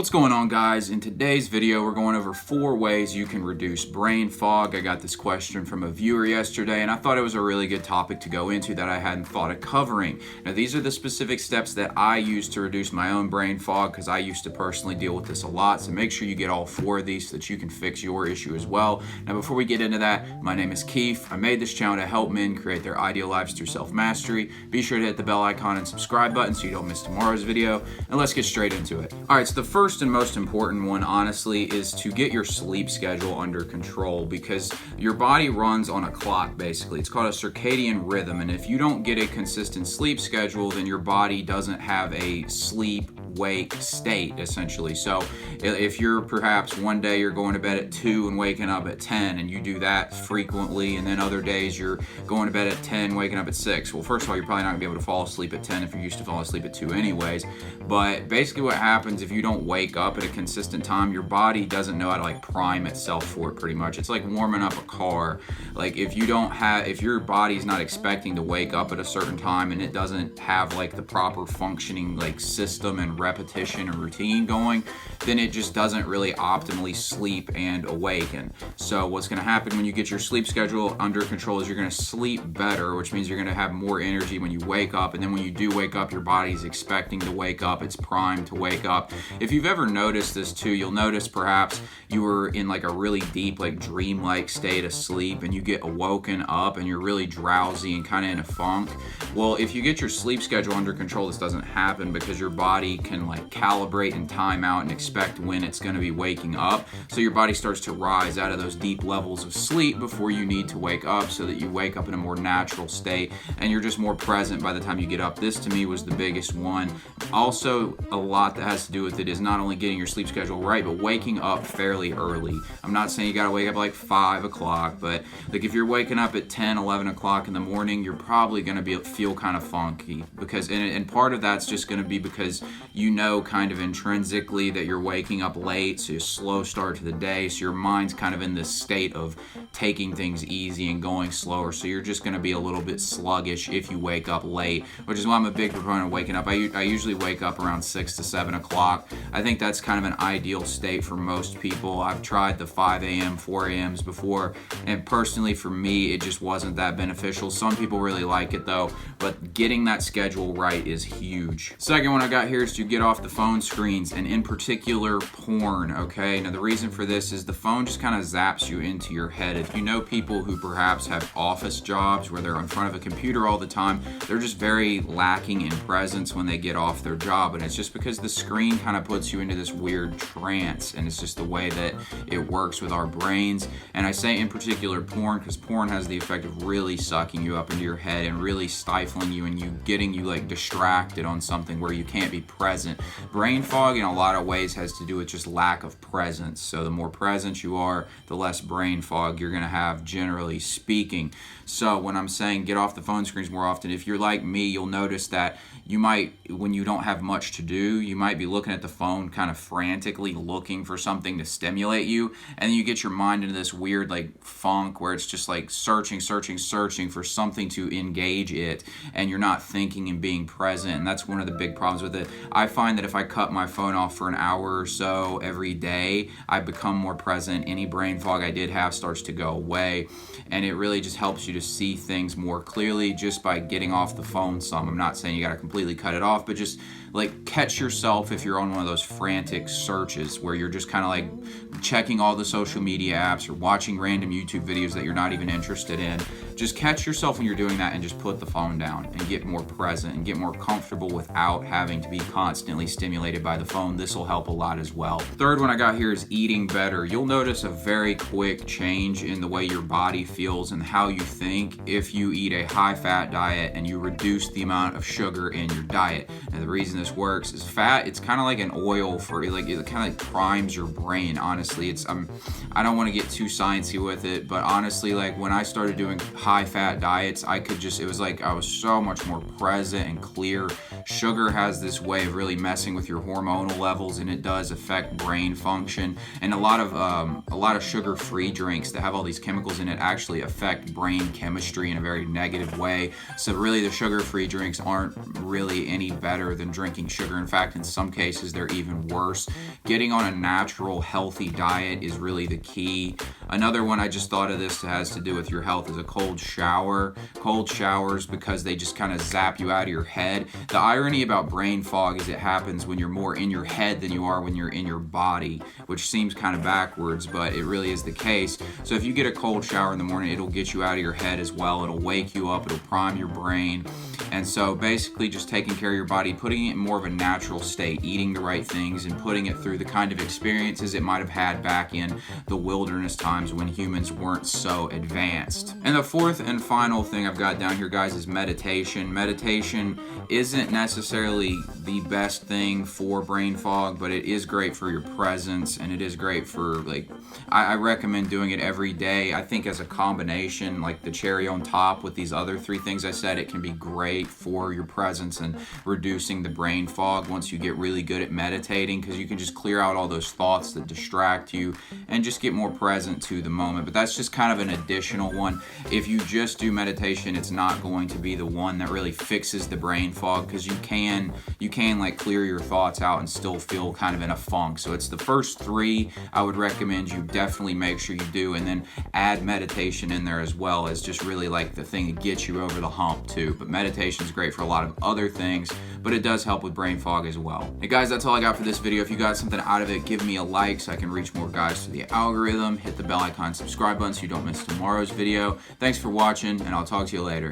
What's going on, guys? In today's video, we're going over 4 ways you can reduce brain fog. I got this question from a viewer yesterday, and I thought it was a really good topic to go into that I hadn't thought of covering. Now, these are the specific steps that I use to reduce my own brain fog, because I used to personally deal with this a lot. So make sure you get all 4 of these so that you can fix your issue as well. Now, before we get into that, my name is Keefe. I made this channel to help men create their ideal lives through self-mastery. Be sure to hit the bell icon and subscribe button so you don't miss tomorrow's video. And let's get straight into it. All right, so the first and most important one, honestly, is to get your sleep schedule under control, because your body runs on a clock, basically. It's called a circadian rhythm, and if you don't get a consistent sleep schedule, then your body doesn't have a sleep wake state, essentially. So if you're perhaps one day you're going to bed at 2 and waking up at 10, and you do that frequently, and then other days you're going to bed at 10, waking up at 6, well, first of all, you're probably not gonna be able to fall asleep at 10 if you're used to falling asleep at 2 anyways. But basically what happens if you don't wake up at a consistent time, your body doesn't know how to prime itself for it, pretty much. It's like warming up a car. Like if your body's not expecting to wake up at a certain time, and it doesn't have the proper functioning system and repetition and routine going, then it just doesn't really optimally sleep and awaken. So what's going to happen when you get your sleep schedule under control is you're going to sleep better, which means you're going to have more energy when you wake up. And then when you do wake up, your body's expecting to wake up. It's primed to wake up. If you've ever noticed this too, you'll notice perhaps you were in a really deep dream-like state of sleep, and you get awoken up and you're really drowsy and kind of in a funk. Well, if you get your sleep schedule under control, this doesn't happen, because your body can calibrate and time out and expect when it's going to be waking up. So your body starts to rise out of those deep levels of sleep before you need to wake up, so that you wake up in a more natural state and you're just more present by the time you get up. This to me was the biggest one. Also, a lot that has to do with it is not only getting your sleep schedule right, but waking up fairly early. I'm not saying you got to wake up 5 o'clock, but if you're waking up at 10, 11 o'clock in the morning, you're probably going to feel kind of funky, because and part of that's just going to be because kind of intrinsically that you're waking up late, so a slow start to the day, so your mind's kind of in this state of taking things easy and going slower, so you're just going to be a little bit sluggish if you wake up late, which is why I'm a big proponent of waking up. I usually wake up around 6 to 7 o'clock. I think that's kind of an ideal state for most people. I've tried the 5 a.m., 4 a.m.s before, and personally for me, it just wasn't that beneficial. Some people really like it though, but getting that schedule right is huge. Second one I got here is to get off the phone screens, and in particular porn. Okay, now the reason for this is the phone just kind of zaps you into your head. If you know people who perhaps have office jobs where they're in front of a computer all the time, they're just very lacking in presence when they get off their job, and it's just because the screen kind of puts you into this weird trance, and it's just the way that it works with our brains. And I say in particular porn because porn has the effect of really sucking you up into your head and really stifling you, and getting you distracted on something where you can't be present. Brain fog in a lot of ways has to do with just lack of presence. So the more present you are, the less brain fog you're going to have, generally speaking. So when I'm saying get off the phone screens more often, if you're like me, you'll notice that you might, when you don't have much to do, you might be looking at the phone kind of frantically looking for something to stimulate you, and then you get your mind into this weird funk where it's just searching for something to engage it, and you're not thinking and being present. And that's one of the big problems with it. I find that if I cut my phone off for an hour or so every day, I become more present. Any brain fog I did have starts to go away, and it really just helps you to see things more clearly just by getting off the phone some. I'm not saying you got to completely cut it off, but just catch yourself if you're on one of those frantic searches where you're just kind of checking all the social media apps or watching random YouTube videos that you're not even interested in. Just catch yourself when you're doing that and just put the phone down and get more present and get more comfortable without having to be constantly stimulated by the phone. This will help a lot as well. Third one I got here is eating better. You'll notice a very quick change in the way your body feels and how you think if you eat a high-fat diet and you reduce the amount of sugar in your diet. And the reason this works is fat, it's kind of like an oil for it kind of primes your brain. Honestly, it's I don't want to get too sciencey with it, but honestly, when I started doing high high fat diets, it was like I was so much more present and clear. Sugar has this way of really messing with your hormonal levels, and it does affect brain function. And a lot of sugar-free drinks that have all these chemicals in it actually affect brain chemistry in a very negative way. So really, the sugar-free drinks aren't really any better than drinking sugar. In fact, in some cases, they're even worse. Getting on a natural, healthy diet is really the key. Another one I just thought of this that has to do with your health is a cold shower. Cold showers, because they just kind of zap you out of your head. The irony about brain fog is it happens when you're more in your head than you are when you're in your body, which seems kind of backwards, but it really is the case. So if you get a cold shower in the morning, it'll get you out of your head as well. It'll wake you up, it'll prime your brain. And so basically just taking care of your body, putting it in more of a natural state, eating the right things, and putting it through the kind of experiences it might have had back in the wilderness times when humans weren't so advanced. And the fourth and final thing I've got down here, guys, is meditation. Meditation isn't necessarily the best thing for brain fog, but it is great for your presence, and it is great for, I recommend doing it every day. I think as a combination, like the cherry on top with these other three things I said, it can be great for your presence and reducing the brain fog once you get really good at meditating, because you can just clear out all those thoughts that distract you and just get more present to the moment. But that's just kind of an additional one. If you just do meditation, it's not going to be the one that really fixes the brain fog, because you can like clear your thoughts out and still feel kind of in a funk. So it's the first three I would recommend you definitely make sure you do, and then add meditation in there as well as just really like the thing that gets you over the hump too. But meditation is great for a lot of other things, but it does help with brain fog as well. Hey guys, that's all I got for this video. If you got something out of it, give me a like so I can reach more guys through the algorithm. Hit the bell icon, subscribe button so you don't miss tomorrow's video. Thanks for watching, and I'll talk to you later.